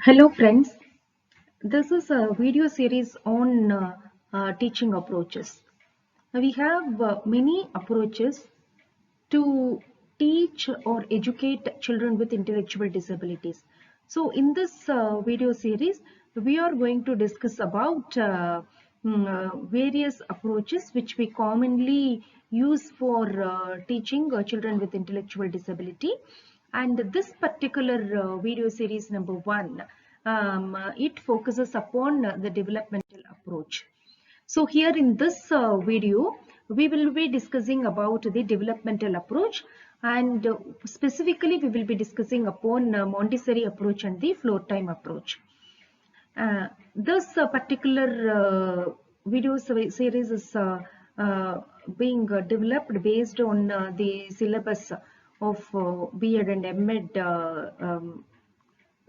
Hello friends, this is a video series on teaching approaches. We have many approaches to teach or educate children with intellectual disabilities. So in this video series, we are going to discuss about various approaches which we commonly use for teaching children with intellectual disability. And this particular video series number 1, it focuses upon the developmental approach. So here in this video, we will be discussing about the developmental approach, and specifically we will be discussing upon Montessori approach and the floor time approach. This particular video series is being developed based on the syllabus of B.Ed and M.Ed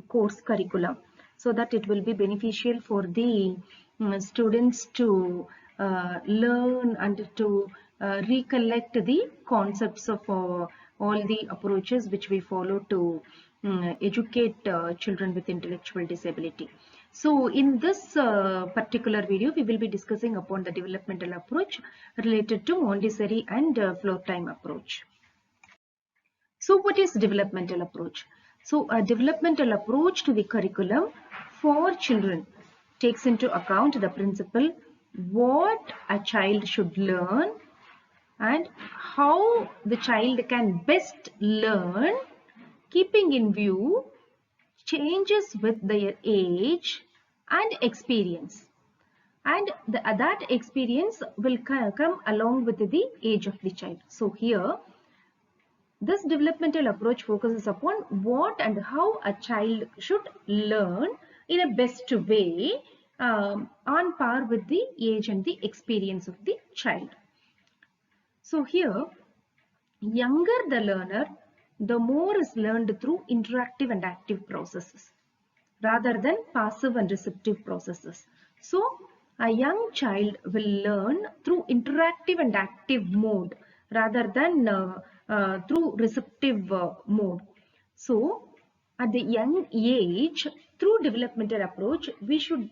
course curriculum, so that it will be beneficial for the students to learn and to recollect the concepts of all the approaches which we follow to educate children with intellectual disability. So in this particular video, we will be discussing upon the developmental approach related to Montessori and floor time approach. So what is developmental approach? So a developmental approach to the curriculum for children takes into account the principle what a child should learn and how the child can best learn, keeping in view changes with their age and experience. And that experience will come along with the age of the child. So here, this developmental approach focuses upon what and how a child should learn in a best way, on par with the age and the experience of the child. So here, younger the learner, the more is learned through interactive and active processes rather than passive and receptive processes. So a young child will learn through interactive and active mode rather than through receptive mode. So at the young age, through developmental approach, we should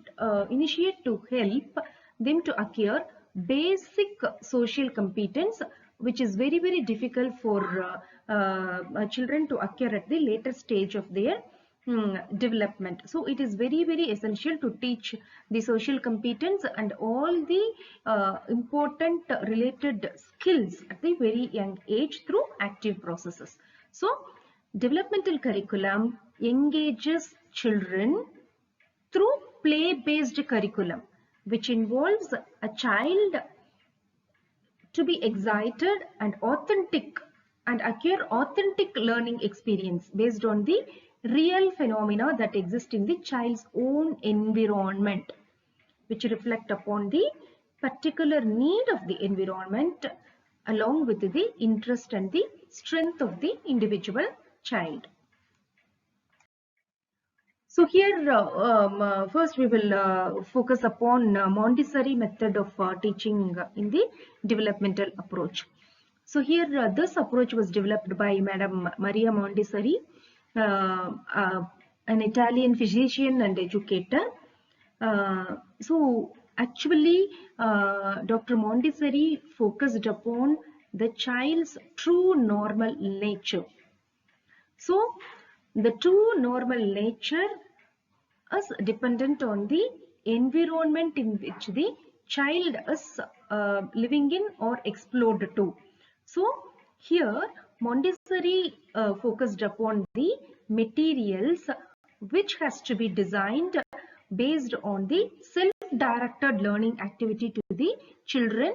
initiate to help them to acquire basic social competence, which is very difficult for children to acquire at the later stage of their development. So it is very essential to teach the social competence and all the important related skills at the very young age through active processes. So developmental curriculum engages children through play-based curriculum, which involves a child to be excited and authentic and acquire authentic learning experience based on the real phenomena that exist in the child's own environment, which reflect upon the particular need of the environment along with the interest and the strength of the individual child. So here, first we will focus upon Montessori method of teaching in the developmental approach. So here, this approach was developed by Madam Maria Montessori, an Italian physician and educator. So actually, Dr. Montessori focused upon the child's true normal nature. So the true normal nature is dependent on the environment in which the child is living in or explored to. So here Montessori focused upon the materials which has to be designed based on the self-directed learning activity to the children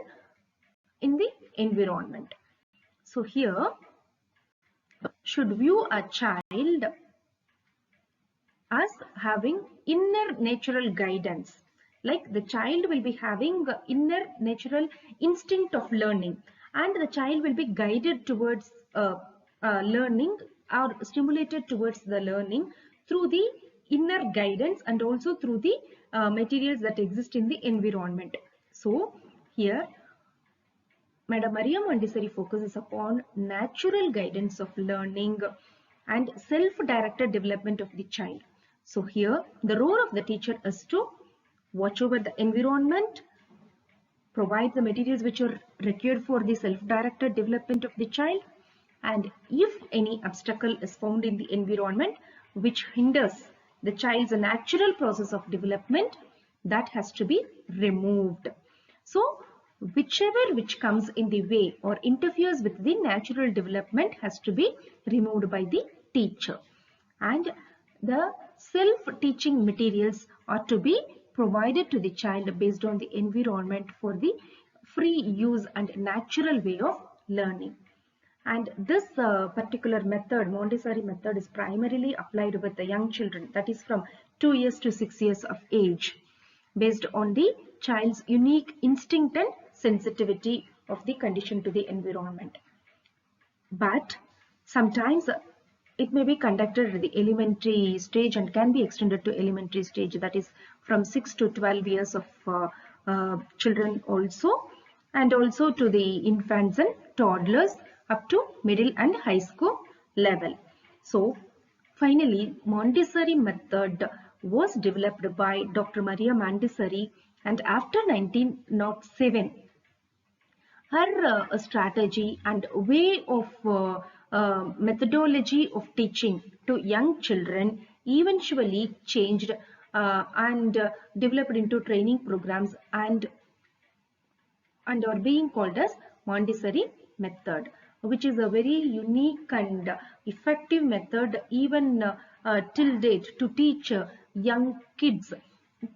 in the environment. So here should view a child as having inner natural guidance, like the child will be having inner natural instinct of learning, and the child will be guided towards learning or stimulated towards the learning through the inner guidance and also through the materials that exist in the environment. So here Madam Maria Montessori focuses upon natural guidance of learning and self-directed development of the child. So here the role of the teacher is to watch over the environment, provide the materials which are required for the self-directed development of the child, and if any obstacle is found in the environment which hinders the child's natural process of development, that has to be removed. So whichever which comes in the way or interferes with the natural development has to be removed by the teacher. And the self-teaching materials are to be provided to the child based on the environment for the free use and natural way of learning. And this particular method, Montessori method, is primarily applied with the young children, that is from 2 years to 6 years of age, based on the child's unique instinct and sensitivity of the condition to the environment. But sometimes it may be conducted at the elementary stage and can be extended to elementary stage, that is from 6 to 12 years of children also, and also to the infants and toddlers up to middle and high school level. So finally, Montessori method was developed by Dr. Maria Montessori, and after 1907 her strategy and way of methodology of teaching to young children eventually changed and developed into training programs and are being called as Montessori method, which is a very unique and effective method even till date to teach young kids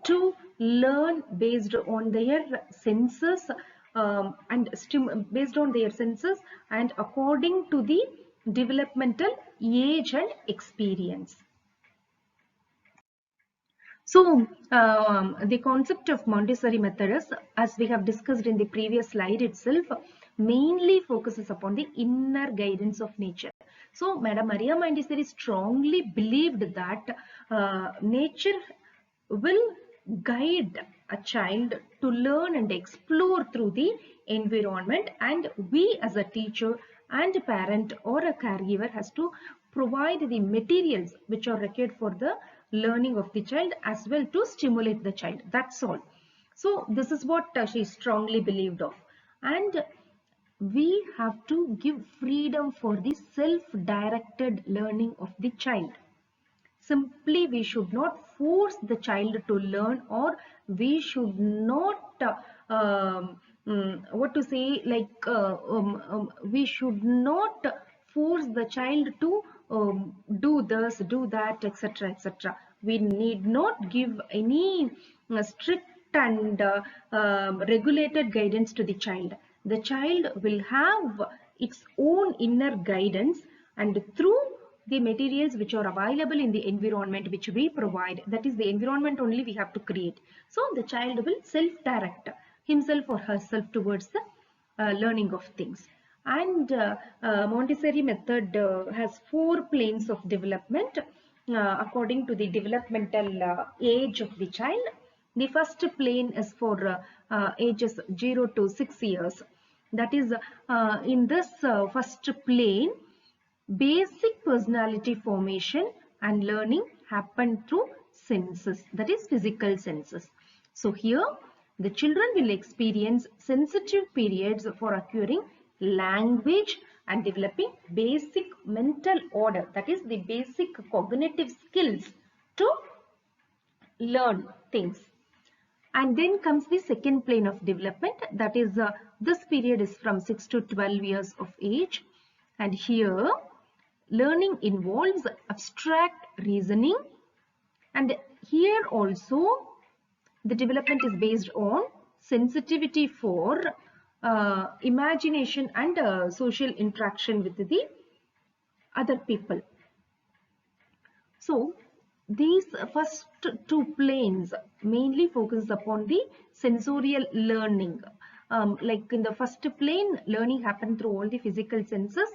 to learn based on their senses and based on their senses and according to the developmental age and experience. So the concept of Montessori method is, as we have discussed in the previous slide itself, mainly focuses upon the inner guidance of nature. So Madam Maria Montessori strongly believed that nature will guide a child to learn and explore through the environment, and we as a teacher and a parent or a caregiver has to provide the materials which are required for the learning of the child as well to stimulate the child. That's all. So this is what she strongly believed of, and we have to give freedom for the self-directed learning of the child. Simply we should not force the child to learn, or we should not what to say, like we should not force the child to do this, do that, etc., etc. We need not give any strict and regulated guidance to the child. The child will have its own inner guidance, and through the materials which are available in the environment which we provide, that is the environment only we have to create. So the child will self-direct himself or herself towards the learning of things. And Montessori method has 4 planes of development according to the developmental age of the child. The first plane is for ages 0 to 6 years. That is in this first plane, basic personality formation and learning happen through senses, that is physical senses. So here the children will experience sensitive periods for acquiring language and developing basic mental order, that is the basic cognitive skills to learn things. And then comes the second plane of development, that is this period is from 6 to 12 years of age, and here learning involves abstract reasoning, and here also the development is based on sensitivity for imagination and social interaction with the other people. So these first 2 planes mainly focus upon the sensorial learning. Like in the first plane, learning happened through all the physical senses,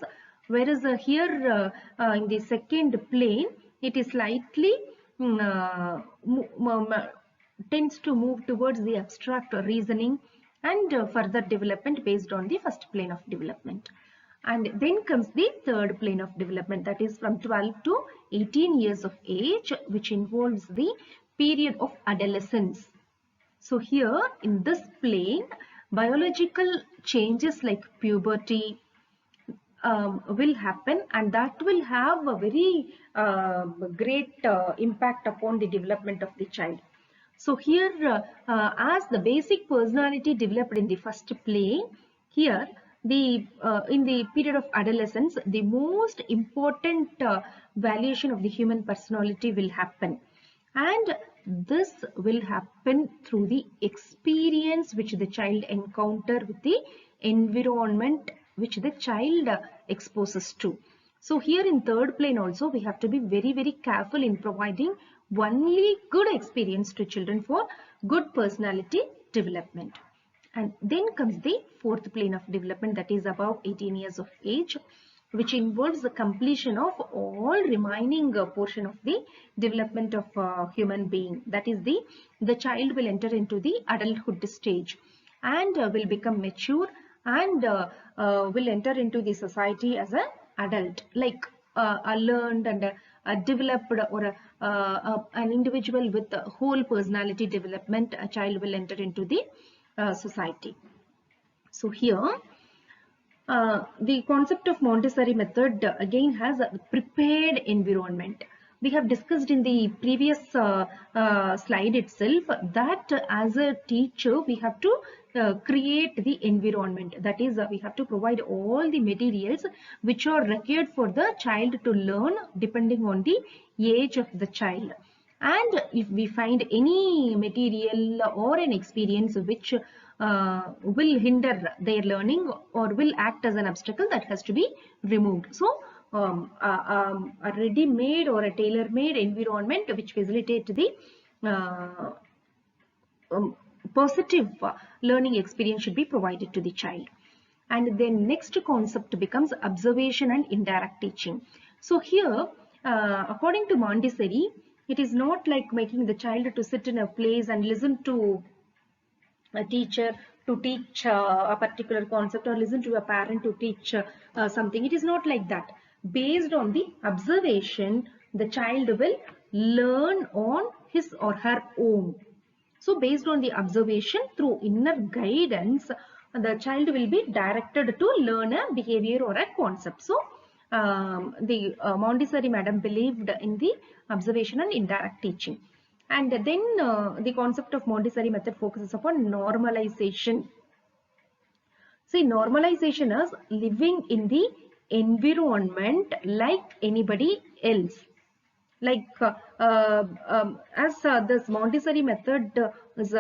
whereas here in the second plane, it is slightly tends to move towards the abstract reasoning and further development based on the first plane of development. And then comes the third plane of development, that is from 12 to 18 years of age, which involves the period of adolescence. So here in this plane, biological changes like puberty will happen, and that will have a very great impact upon the development of the child. So here as the basic personality developed in the first plane, here the in the period of adolescence, the most important valuation of the human personality will happen, and this will happen through the experience which the child encounter with the environment which the child exposes to. So here in third plane also we have to be very careful in providing only good experience to children for good personality development. And then comes the fourth plane of development, that is above 18 years of age, which involves the completion of all remaining portion of the development of human being. That is the child will enter into the adulthood stage and will become mature and will enter into the society as an adult, like a learned and a developed or an individual with a whole personality development. A child will enter into the society. So here the concept of Montessori method again has a prepared environment. We have discussed in the previous slide itself that as a teacher we have to create the environment. That is, we have to provide all the materials which are required for the child to learn depending on the age of the child. And if we find any material or an experience which will hinder their learning or will act as an obstacle, that has to be removed. So a ready-made or a tailor-made environment which facilitate the positive learning experience should be provided to the child. And then next concept becomes observation and indirect teaching. So here according to Montessori, it is not like making the child to sit in a place and listen to a teacher to teach a particular concept, or listen to a parent to teach something. It is not like that. Based on the observation, the child will learn on his or her own. So based on the observation through inner guidance, the child will be directed to learn a behavior or a concept. So the Montessori madam believed in the observation and indirect teaching. And then the concept of Montessori method focuses upon normalization. See, normalization is living in the environment like anybody else. Like as this Montessori method is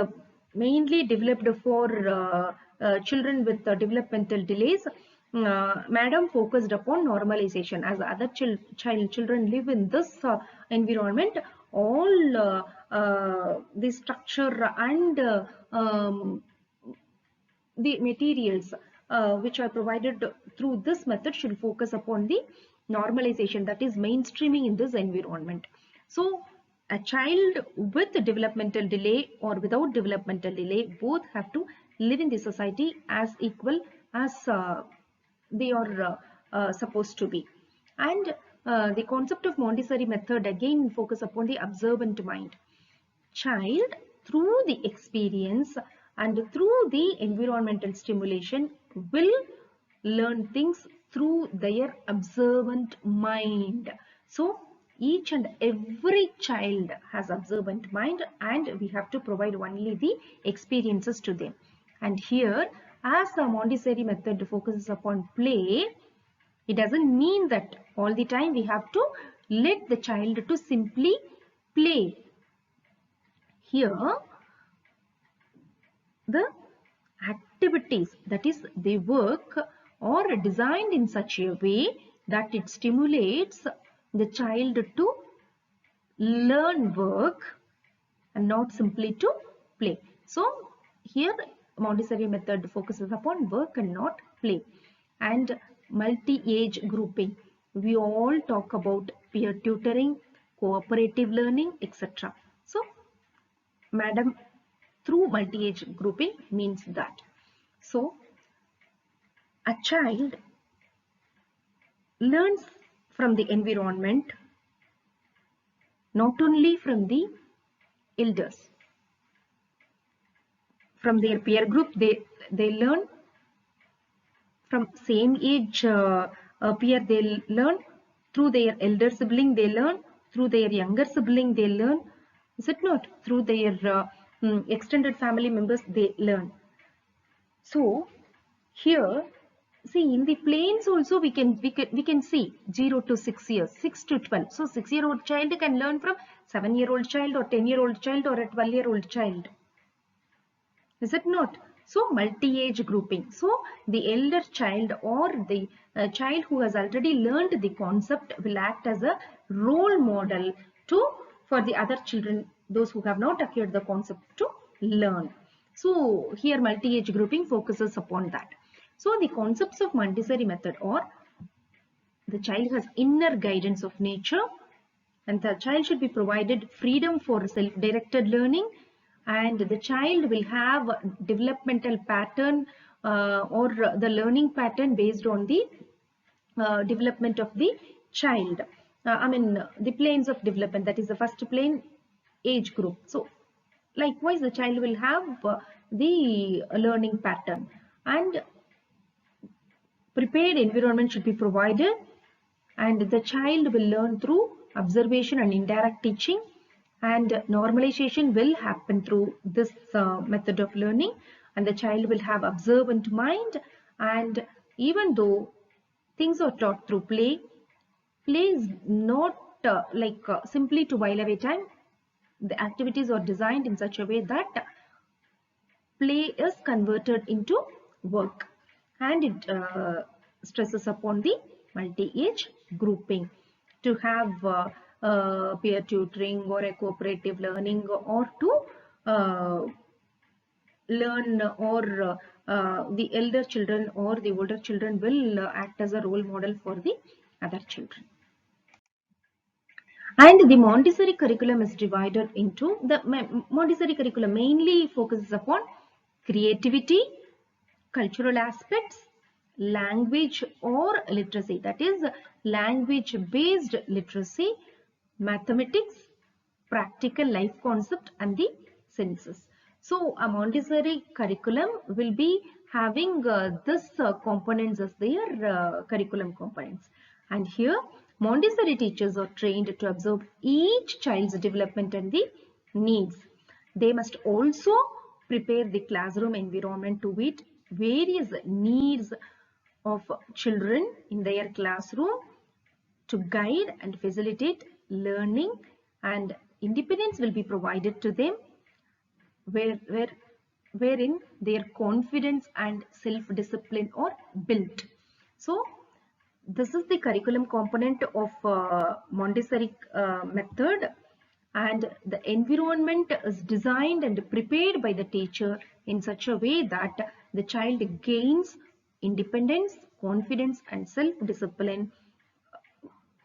mainly developed for children with developmental delays, madam focused upon normalization. As other children live in this environment, all the structure and the materials which are provided through this method should focus upon the normalization, that is mainstreaming in this environment. So a child with developmental delay or without developmental delay both have to live in the society as equal as they are supposed to be. And the concept of Montessori method again focus upon the observant mind. Child through the experience and through the environmental stimulation will learn things through their observant mind. So each and every child has observant mind, and we have to provide only the experiences to them. And here, as the Montessori method focuses upon play, it doesn't mean that all the time we have to let the child to simply play. Here the activities, that is the work, are designed in such a way that it stimulates the child to learn work and not simply to play. So here Montessori method focuses upon work and not play. And multi-age grouping, we all talk about peer tutoring, cooperative learning, etc. So madam through multi-age grouping means that. So a child learns from the environment, not only from the elders, from their peer group. They learn from same age peer. They learn through their elder sibling. They learn through their younger sibling. They learn, is it not, through their extended family members. They learn. So here, see, in the planes also we can see 0 to 6 years, 6 to 12. So 6-year-old child can learn from 7-year-old child, or 10-year-old child, or a 12-year-old child. Is it not? So multi-age grouping. So the elder child, or the child who has already learned the concept, will act as a role model for the other children, those who have not acquired the concept, to learn. So here multi-age grouping focuses upon that. So the concepts of Montessori method are: the child has inner guidance of nature, and the child should be provided freedom for self-directed learning, and the child will have developmental pattern or the learning pattern based on the development of the child. The planes of development, that is the first plane, age group. So likewise the child will have the learning pattern, and prepared environment should be provided, and the child will learn through observation and indirect teaching, and normalization will happen through this method of learning, and the child will have observant mind. And even though things are taught through play, play is not simply to while away time. The activities are designed in such a way that play is converted into work, and it stresses upon the multi-age grouping to have peer tutoring or a cooperative learning, or to learn, or the elder children or the older children will act as a role model for the other children. And the Montessori curriculum is divided into, the Montessori curriculum mainly focuses upon creativity, cultural aspects, language or literacy, that is language based literacy, mathematics, practical life concept, and the senses. So a Montessori curriculum will be having this components as their curriculum components. And here Montessori teachers are trained to observe each child's development and the needs. They must also prepare the classroom environment to meet various needs of children in their classroom, to guide and facilitate learning, and independence will be provided to them, wherein their confidence and self-discipline are built. So this is the curriculum component of Montessori method, and the environment is designed and prepared by the teacher in such a way that the child gains independence, confidence, and self-discipline,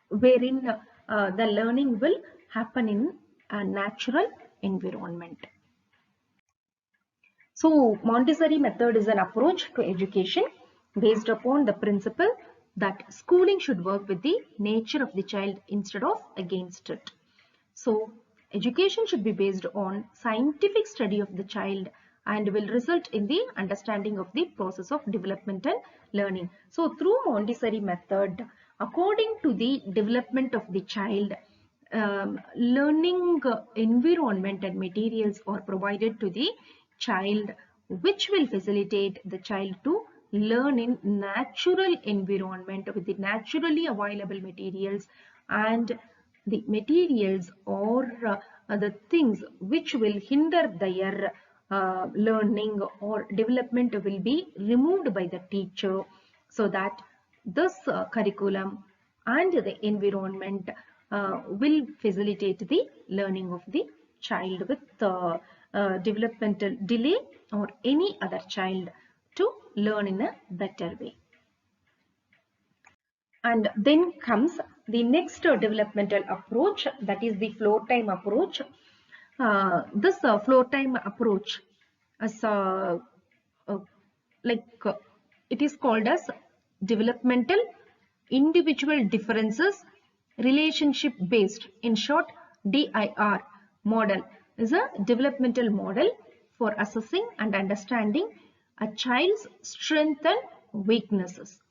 wherein the learning will happen in a natural environment. So Montessori method is an approach to education based upon the principle that schooling should work with the nature of the child instead of against it. So education should be based on scientific study of the child and will result in the understanding of the process of developmental learning. So through Montessori method, according to the development of the child, learning environment and materials are provided to the child, which will facilitate the child to learn in natural environment with the naturally available materials, and the materials or the things which will hinder their learning or development will be removed by the teacher, so that this curriculum and the environment will facilitate the learning of the child with developmental delay or any other child to learn in a better way. And then comes the next developmental approach, that is the floor time approach. This floor time approach is it is called as developmental individual differences, relationship based. In short, DIR model is a developmental model for assessing and understanding a child's strengths and weaknesses.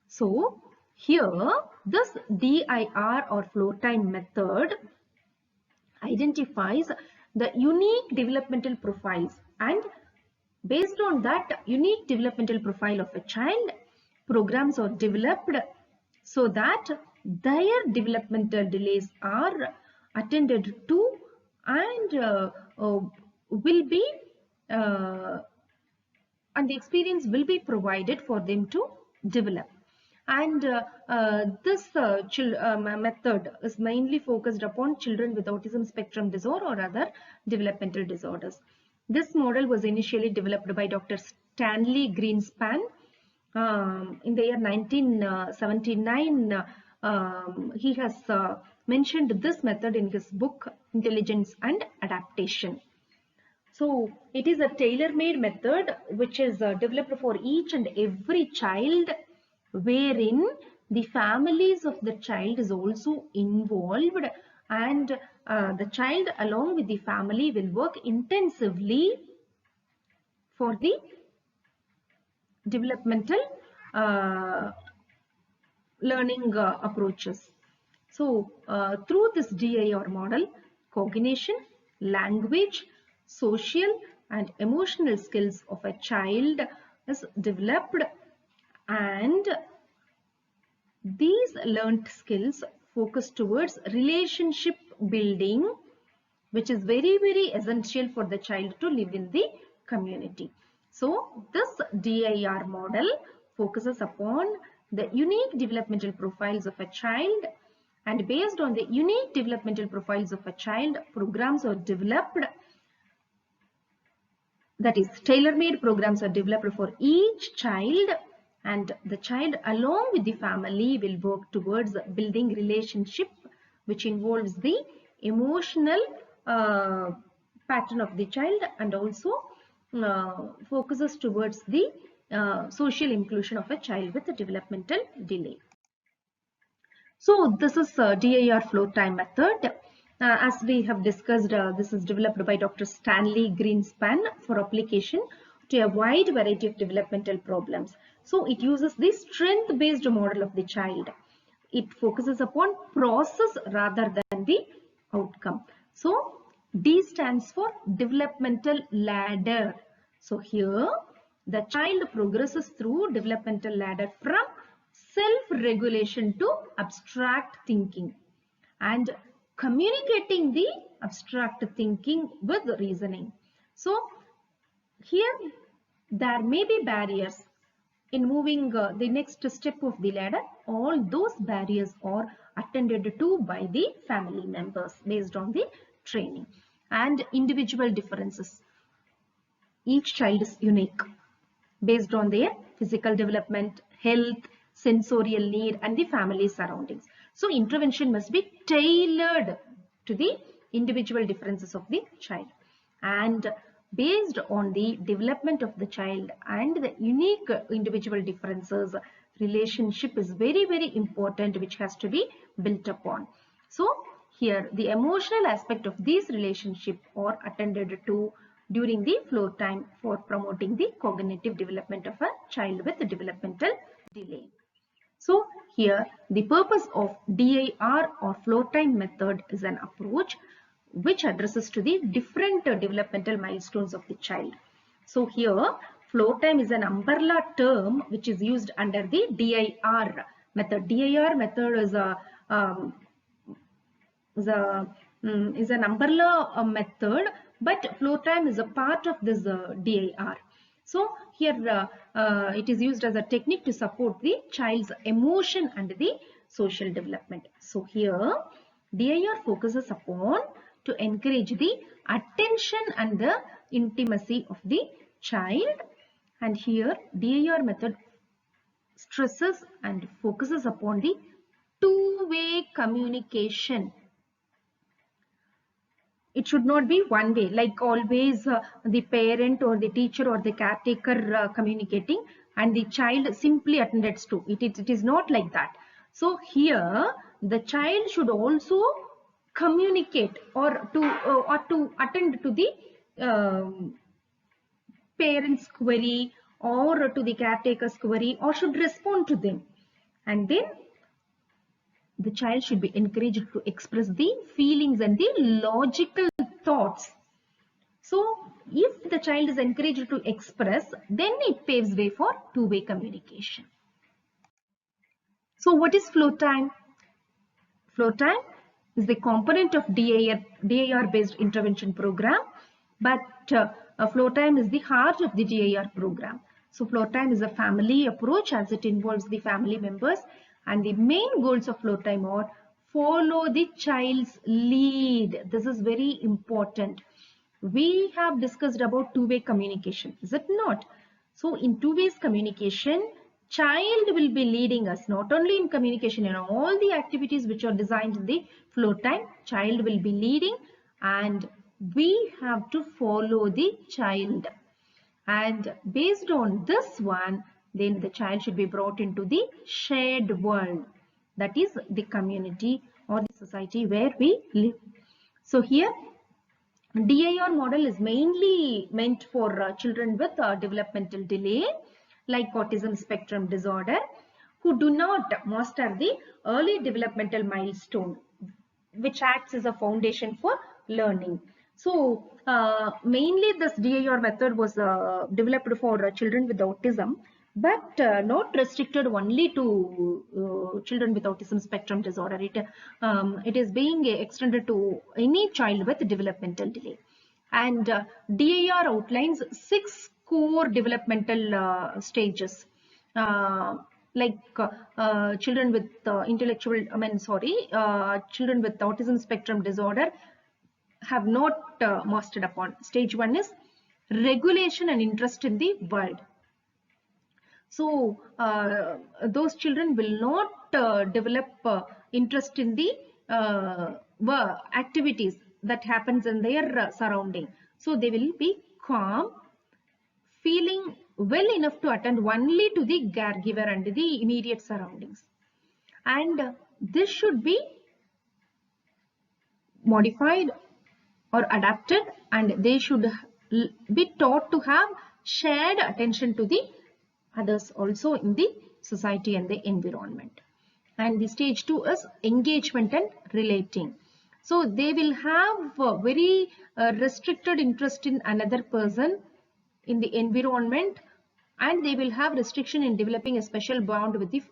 So here this DIR or flow time method identifies the unique developmental profiles, and based on that unique developmental profile of a child, programs are developed so that their developmental delays are attended to and will be and the experience will be provided for them to develop. And this method is mainly focused upon children with autism spectrum disorder or other developmental disorders. This model was initially developed by Dr. Stanley Greenspan in the year 1979. He has mentioned this method in his book Intelligence and Adaptation. So it is a tailor-made method which is developed for each and every child, wherein the families of the child is also involved, and the child along with the family will work intensively for the developmental learning approaches. So through this DIR model, cognition, language, social and emotional skills of a child is developed, and these learned skills focus towards relationship building, which is very, very essential for the child to live in the community. So this DIR model focuses upon the unique developmental profiles of a child, and based on the unique developmental profiles of a child, programs are developed, that is tailor-made programs are developed for each child, and the child along with the family will work towards building relationship which involves the emotional pattern of the child, and also focuses towards the social inclusion of a child with a developmental delay. So this is DIR flow time method. As we have discussed, this is developed by Dr. Stanley Greenspan for application to a wide variety of developmental problems. So it uses the strength-based model of the child. It focuses upon process rather than the outcome. So D stands for developmental ladder. So here the child progresses through developmental ladder from self-regulation to abstract thinking, and communicating the abstract thinking with reasoning. So here there may be barriers in moving the next step of the ladder. All those barriers are attended to by the family members based on the training. And individual differences. Each child is unique based on their physical development, health, sensorial need and the family surroundings. So intervention must be tailored to the individual differences of the child, and based on the development of the child and the unique individual differences, relationship is very, very important, which has to be built upon. So here the emotional aspect of these relationship are attended to during the flow time for promoting the cognitive development of a child with developmental delay. So here the purpose of DIR or flow time method is an approach which addresses to the different developmental milestones of the child. So here flow time is an umbrella term which is used under the DIR method. DIR method is an umbrella method, but flow time is a part of this DIR. So here it is used as a technique to support the child's emotion and the social development. So here DIR focuses upon to encourage the attention and the intimacy of the child, and here DIR method stresses and focuses upon the two-way communication. It should not be one way, like always the parent or the teacher or the caretaker communicating and the child simply attends to it. It is not like that. So here the child should also communicate or to attend to the parents query or to the caretaker's query, or should respond to them. And then the child should be encouraged to express the feelings and the logical thoughts. So if the child is encouraged to express, then it paves way for two-way communication. So what is flow time? Flow time is the component of DIR based intervention program, but flow time is the heart of the DIR program. So flow time is a family approach as it involves the family members, and the main goals of flow time are follow the child's lead. This is very important. We have discussed about two-way communication, is it not? So in two-way communication, child will be leading us not only in communication, in all the activities which are designed in the flow time, child will be leading, and we have to follow the child. And based on this one, then the child should be brought into the shared world, that is the community or the society where we live. So here DIR model is mainly meant for children with developmental delay like autism spectrum disorder who do not master the early developmental milestone, which acts as a foundation for learning. So mainly this DIR method was developed for children with autism, but not restricted only to children with autism spectrum disorder. It is being extended to any child with developmental delay. And DIR outlines 6 core developmental stages. Like children with children with autism spectrum disorder have not mastered upon. Stage 1 is regulation and interest in the world. So those children will not develop interest in the activities that happens in their surrounding. So they will be calm, feeling well enough to attend only to the caregiver and the immediate surroundings. And this should be modified or adapted, and they should be taught to have shared attention to the others also in the society and the environment. And the stage 2 is engagement and relating. So they will have a very restricted interest in another person in the environment, and they will have restriction in developing a special bond with the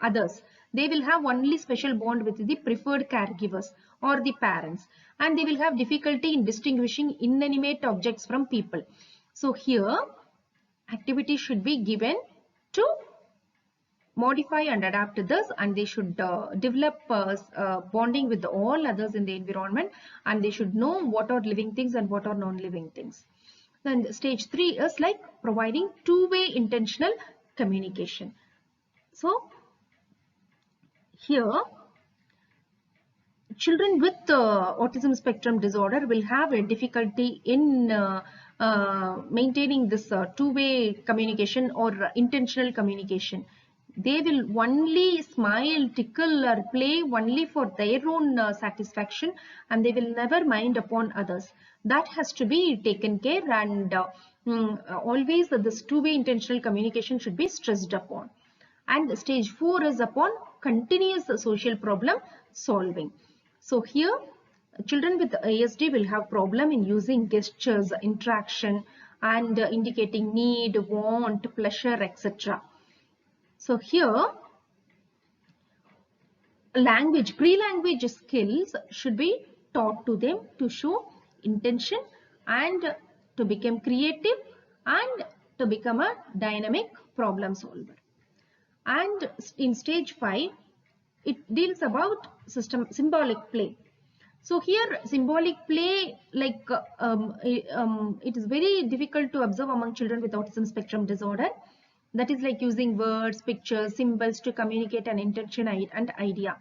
others. They will have only special bond with the preferred caregivers or the parents, and they will have difficulty in distinguishing inanimate objects from people. So here activity should be given to modify and adapt this, and they should develop bonding with all others in the environment, and they should know what are living things and what are non-living things. Then stage 3 is like providing two-way intentional communication. So here children with autism spectrum disorder will have a difficulty in maintaining this two-way communication or intentional communication. They will only smile, tickle or play only for their own satisfaction, and they will never mind upon others. That has to be taken care, and always this two-way intentional communication should be stressed upon. And stage 4 is upon continuous social problem solving. So here children with ASD will have problem in using gestures, interaction, and indicating need, want, pleasure, etc. So here language, pre-language skills should be taught to them to show intention and to become creative and to become a dynamic problem solver. And in stage 5, it deals about symbolic play. So here symbolic play, like it is very difficult to observe among children with autism spectrum disorder. That is like using words, pictures, symbols to communicate an intention and idea.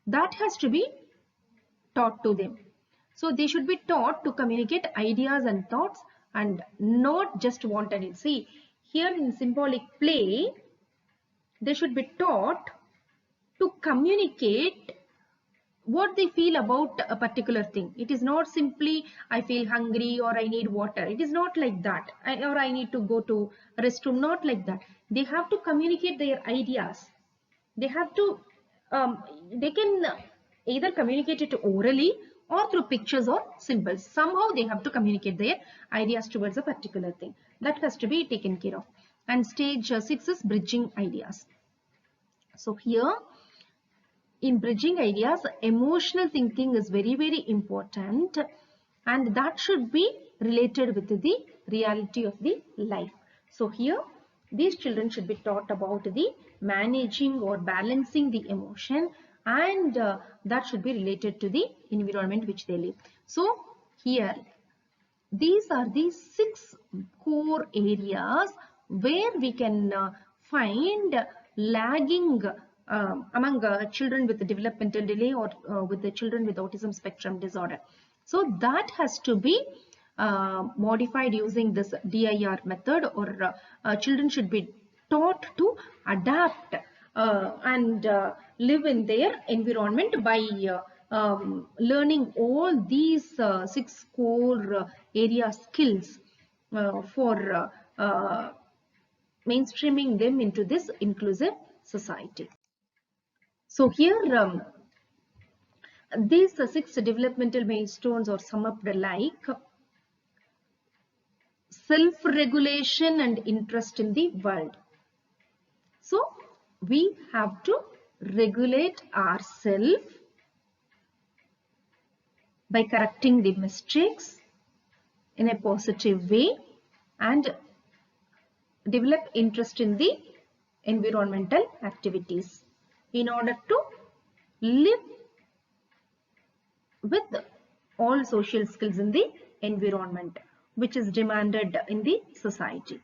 That has to be taught to them. So they should be taught to communicate ideas and thoughts and not just want and need. See, here in symbolic play, they should be taught to communicate what they feel about a particular thing. It is not simply I feel hungry or I need water. It is not like that. Or I need to go to restroom. Not like that. They have to communicate their ideas. They have to, they can either communicate it orally or through pictures or symbols. Somehow they have to communicate their ideas towards a particular thing. That has to be taken care of. And stage 6 is bridging ideas. So here, in bridging ideas, emotional thinking is very, very important, and that should be related with the reality of the life. So here, these children should be taught about the managing or balancing the emotion, and that should be related to the environment which they live. So here, these are the 6 core areas where we can find lagging among children with developmental delay or with the children with autism spectrum disorder. So that has to be modified using this DIR method, or children should be taught to adapt and live in their environment by learning all these 6 core area skills for mainstreaming them into this inclusive society. So here, these 6 developmental milestones are summed up like self-regulation and interest in the world. So we have to regulate ourselves by correcting the mistakes in a positive way and develop interest in the environmental activities in order to live with all social skills in the environment which is demanded in the society.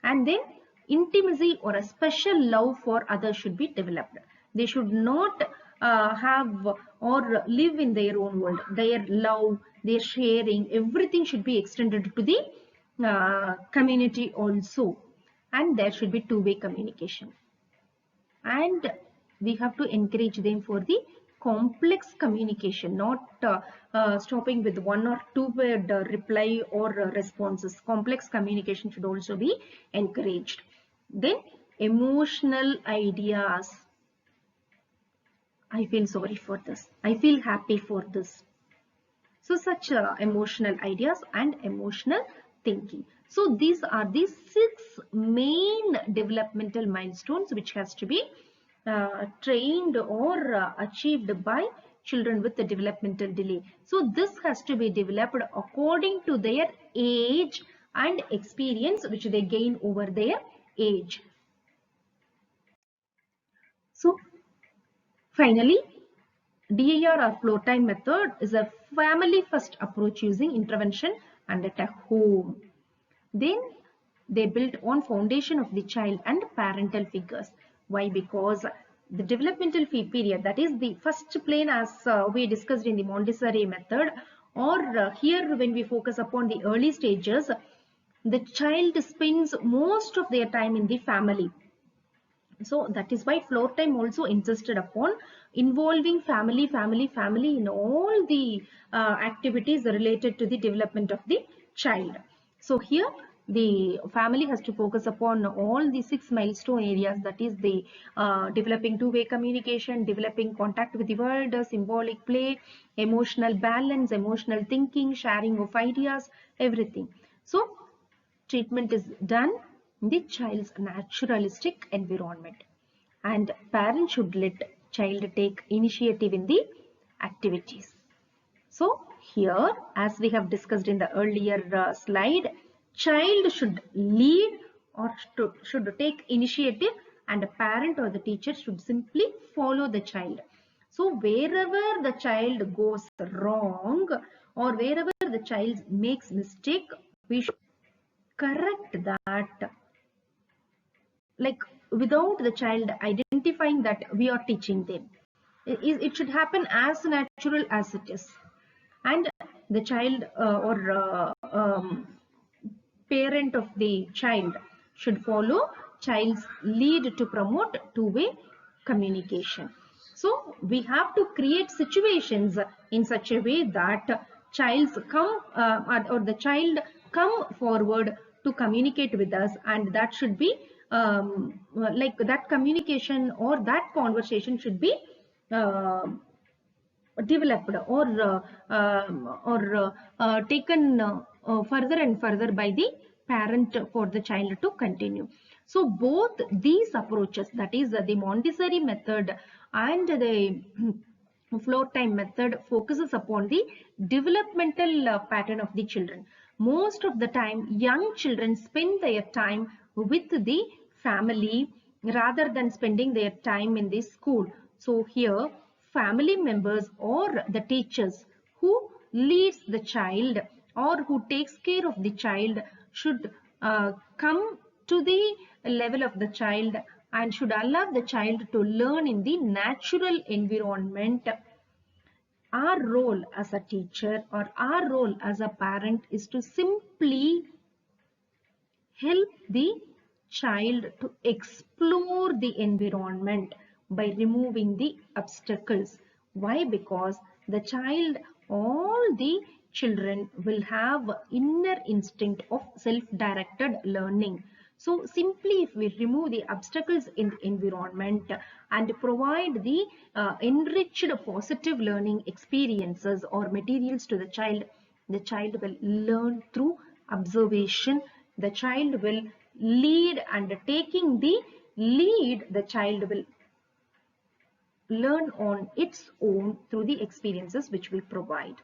And then intimacy or a special love for others should be developed. They should not have or live in their own world. Their love, their sharing, everything should be extended to the community also. And there should be two-way communication. And we have to encourage them for the complex communication, not stopping with one or two word reply or responses. Complex communication should also be encouraged. Then emotional ideas. I feel sorry for this. I feel happy for this. So such emotional ideas and emotional thinking. So these are the 6 main developmental milestones which has to be trained or achieved by children with the developmental delay. So this has to be developed according to their age and experience which they gain over their age. So finally, DIR or flow time method is a family first approach using intervention and at a home. Then they build on foundation of the child and parental figures. Why? Because the developmental period, that is the first plane as we discussed in the Montessori method, or here when we focus upon the early stages, the child spends most of their time in the family. So that is why floor time also insisted upon involving family in all the activities related to the development of the child. So here the family has to focus upon all the 6 milestone areas, that is the developing two-way communication, developing contact with the world, symbolic play, emotional balance, emotional thinking, sharing of ideas, everything. So treatment is done in the child's naturalistic environment, and parents should let child take initiative in the activities. So here, as we have discussed in the earlier slide, child should lead or should take initiative, and a parent or the teacher should simply follow the child. So wherever the child goes wrong or wherever the child makes mistake, we should correct that, like without the child identifying that we are teaching them. It should happen as natural as it is, and the child or parent of the child should follow child's lead to promote two-way communication. So we have to create situations in such a way that childs come or the child come forward to communicate with us, and that should be like that communication or that conversation should be uh, developed or taken further and further by the parent for the child to continue. So both these approaches, that is the Montessori method and the floor time method, focuses upon the developmental pattern of the children. Most of the time young children spend their time with the family rather than spending their time in the school. So here family members or the teachers who leads the child or who takes care of the child should come to the level of the child and should allow the child to learn in the natural environment. Our role as a teacher or our role as a parent is to simply help the child to explore the environment by removing the obstacles. Why? Because the child, all the children will have inner instinct of self-directed learning. So simply if we remove the obstacles in the environment and provide the enriched positive learning experiences or materials to the child will learn through observation. The child will lead, and taking the lead, the child will learn on its own through the experiences which we provide.